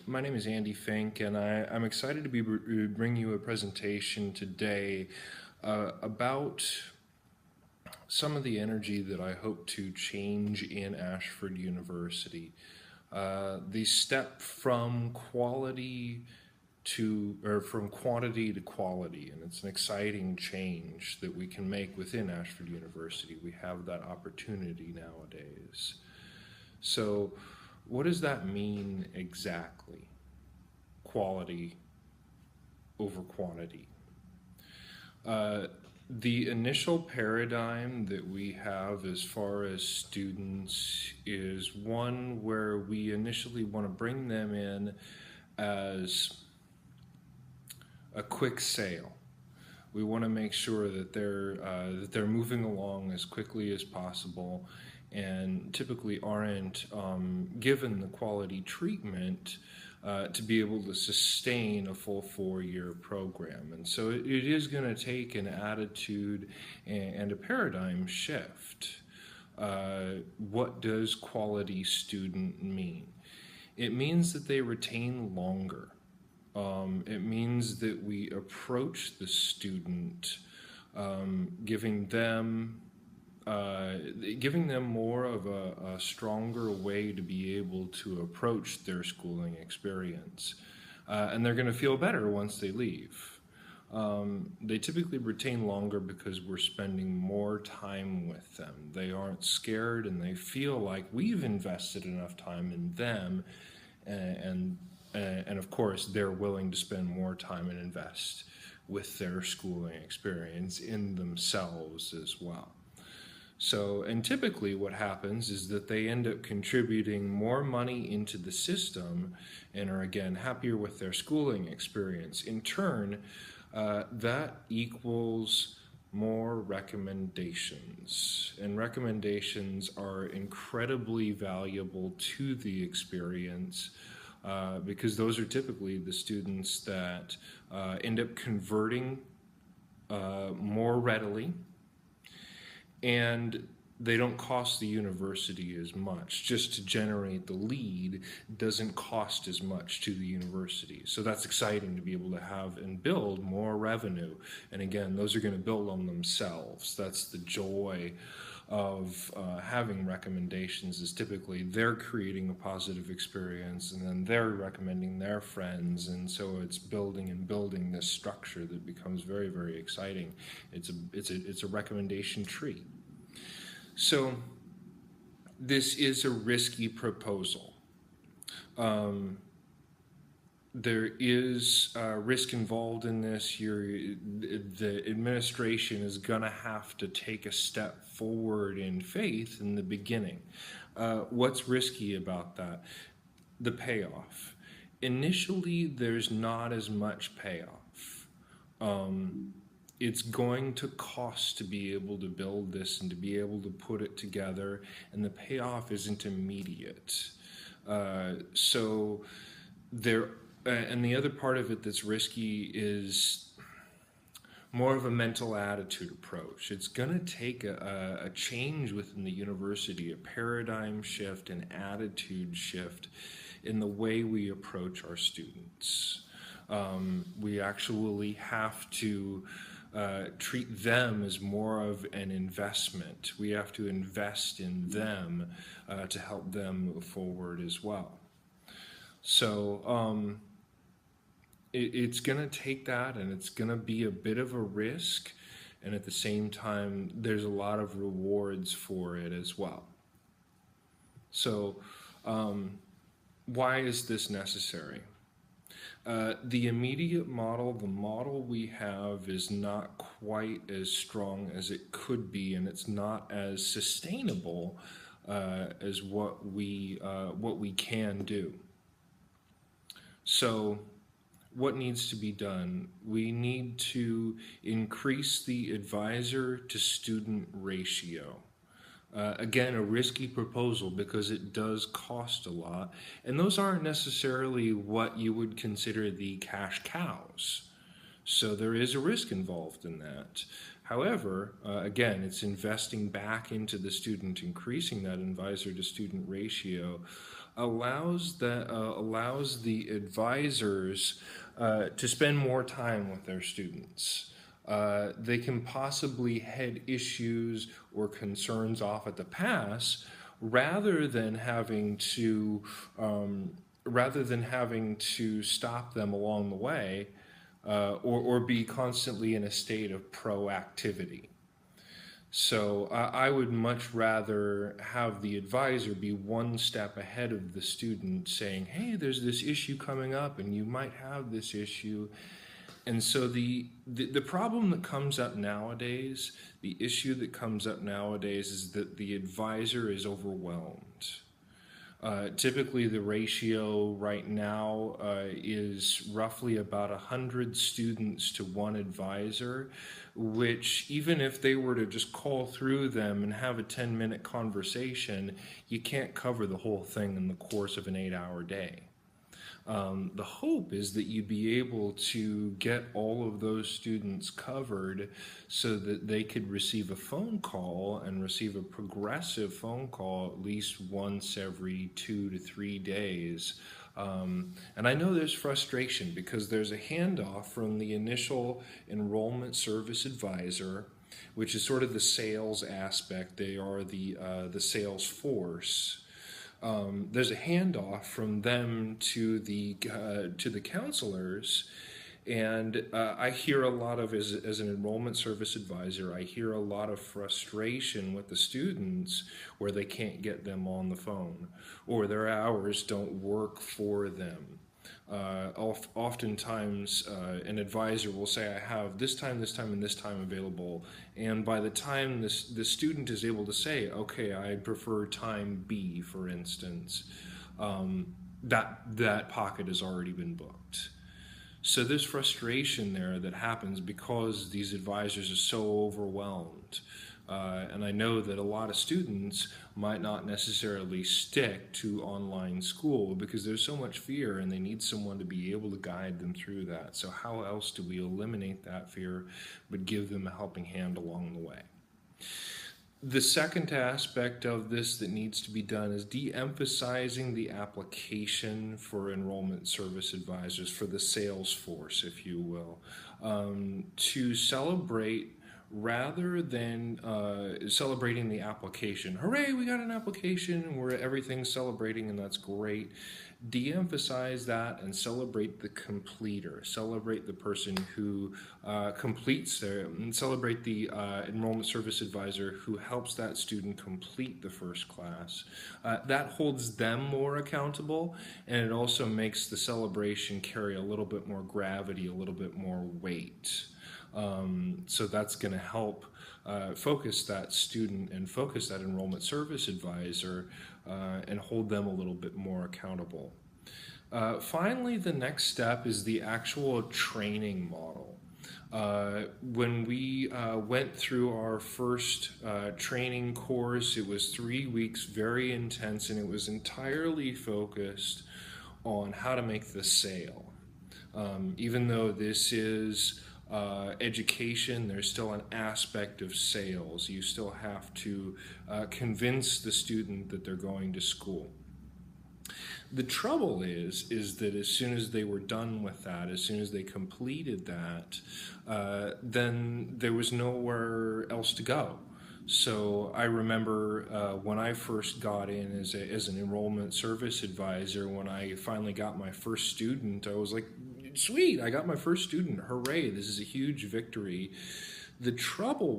My name is Andy Fink, and I'm excited to bring you a presentation today about some of the energy that I hope to change in Ashford University. The step from from quantity to quality, and it's an exciting change that we can make within Ashford University. We have that opportunity nowadays. So, what does that mean exactly? Quality over quantity. Uh, the initial paradigm that we have as far as students is one where we initially want to bring them in as a quick sale. We want to make sure that they're moving along as quickly as possible, and typically aren't given the quality treatment to be able to sustain a full 4-year program. And so it is going to take an attitude and a paradigm shift. What does quality student mean? It means that they retain longer. It means that we approach the student giving them more of a stronger way to be able to approach their schooling experience. And they're going to feel better once they leave. They typically retain longer because we're spending more time with them. They aren't scared, and they feel like we've invested enough time in them, and of course they're willing to spend more time and invest with their schooling experience in themselves as well. So, and typically what happens is that they end up contributing more money into the system and are again happier with their schooling experience. In turn, that equals more recommendations. And recommendations are incredibly valuable to the experience because those are typically the students that end up converting more readily, and they don't cost the university as much. Just to generate the lead doesn't cost as much to the university. So that's exciting to be able to have and build more revenue. And again, those are going to build on themselves. That's the joy of having recommendations, is typically they're creating a positive experience and then they're recommending their friends, and so it's building and building this structure that becomes very, very exciting. It's a recommendation tree. So this is a risky proposal. There is risk involved in this. The administration is going to have to take a step forward in faith in the beginning. What's risky about that? The payoff. Initially, there's not as much payoff. It's going to cost to be able to build this and to be able to put it together, and the payoff isn't immediate. And the other part of it that's risky is more of a mental attitude approach. It's going to take a change within the university, a paradigm shift, an attitude shift in the way we approach our students. We actually have to treat them as more of an investment. We have to invest in them to help them move forward as well. So it's going to take that, and it's going to be a bit of a risk, and at the same time there's a lot of rewards for it as well. So why is this necessary? The immediate model, the model we have, is not quite as strong as it could be, and it's not as sustainable as what we can do. So what needs to be done? We need to increase the advisor to student ratio. Again, a risky proposal because it does cost a lot, and those aren't necessarily what you would consider the cash cows. So there is a risk involved in that. However, again, it's investing back into the student, increasing that advisor to student ratio allows the advisors to spend more time with their students. They can possibly head issues or concerns off at the pass rather than having to stop them along the way, or be constantly in a state of proactivity. So I would much rather have the advisor be one step ahead of the student, saying, hey, there's this issue coming up and you might have this issue. And so the problem that comes up nowadays, the issue that comes up nowadays is that the advisor is overwhelmed. Typically, the ratio right now is roughly about 100 students to one advisor, which even if they were to just call through them and have a 10-minute conversation, you can't cover the whole thing in the course of an 8-hour day. The hope is that you'd be able to get all of those students covered so that they could receive a phone call and receive a progressive phone call at least once every 2 to 3 days. And I know there's frustration because there's a handoff from the initial enrollment service advisor, which is sort of the sales aspect. They are the sales force. There's a handoff from them to the counselors, and I hear a lot of, as an enrollment service advisor, I hear a lot of frustration with the students where they can't get them on the phone or their hours don't work for them. Oftentimes, an advisor will say, I have this time, and this time available. And by the time the student is able to say, okay, I prefer time B, for instance, that pocket has already been booked. So there's frustration there that happens because these advisors are so overwhelmed. And I know that a lot of students might not necessarily stick to online school because there's so much fear and they need someone to be able to guide them through that. So how else do we eliminate that fear but give them a helping hand along the way? The second aspect of this that needs to be done is de-emphasizing the application for enrollment service advisors, for the sales force, if you will, to celebrate rather than celebrating the application. Hooray, we got an application, where everything's celebrating and that's great. De-emphasize that and celebrate the completer. Celebrate the person who completes and celebrate the enrollment service advisor who helps that student complete the first class. That holds them more accountable, and it also makes the celebration carry a little bit more gravity, a little bit more weight. So that's going to help focus that student and focus that enrollment service advisor and hold them a little bit more accountable. Finally, the next step is the actual training model. When we went through our first training course, it was 3 weeks, very intense, and it was entirely focused on how to make the sale. Even though this is education, there's still an aspect of sales. You still have to convince the student that they're going to school. The trouble is that as soon as they were done with that, as soon as they completed that, then there was nowhere else to go. So I remember when I first got in as an enrollment service advisor, when I finally got my first student, I was like, sweet, I got my first student, hooray, this is a huge victory. The trouble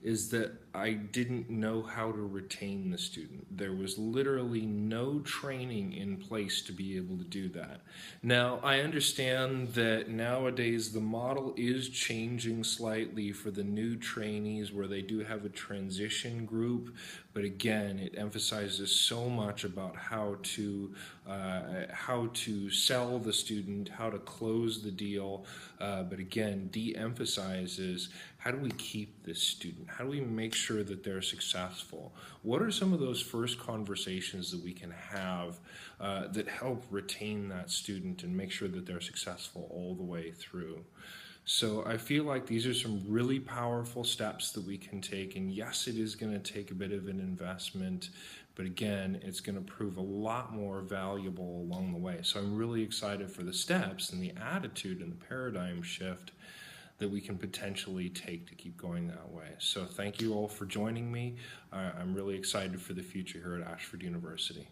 is that I didn't know how to retain the student. There was literally no training in place to be able to do that. Now, I understand that nowadays the model is changing slightly for the new trainees, where they do have a transition group, but again, it emphasizes so much about how to sell the student, how to close the deal, but again, de-emphasizes how do we keep this student? How do we make sure that they're successful? What are some of those first conversations that we can have that help retain that student and make sure that they're successful all the way through? So I feel like these are some really powerful steps that we can take, and yes, it is going to take a bit of an investment, but again, it's going to prove a lot more valuable along the way. So I'm really excited for the steps and the attitude and the paradigm shift that we can potentially take to keep going that way. So thank you all for joining me. I'm really excited for the future here at Ashford University.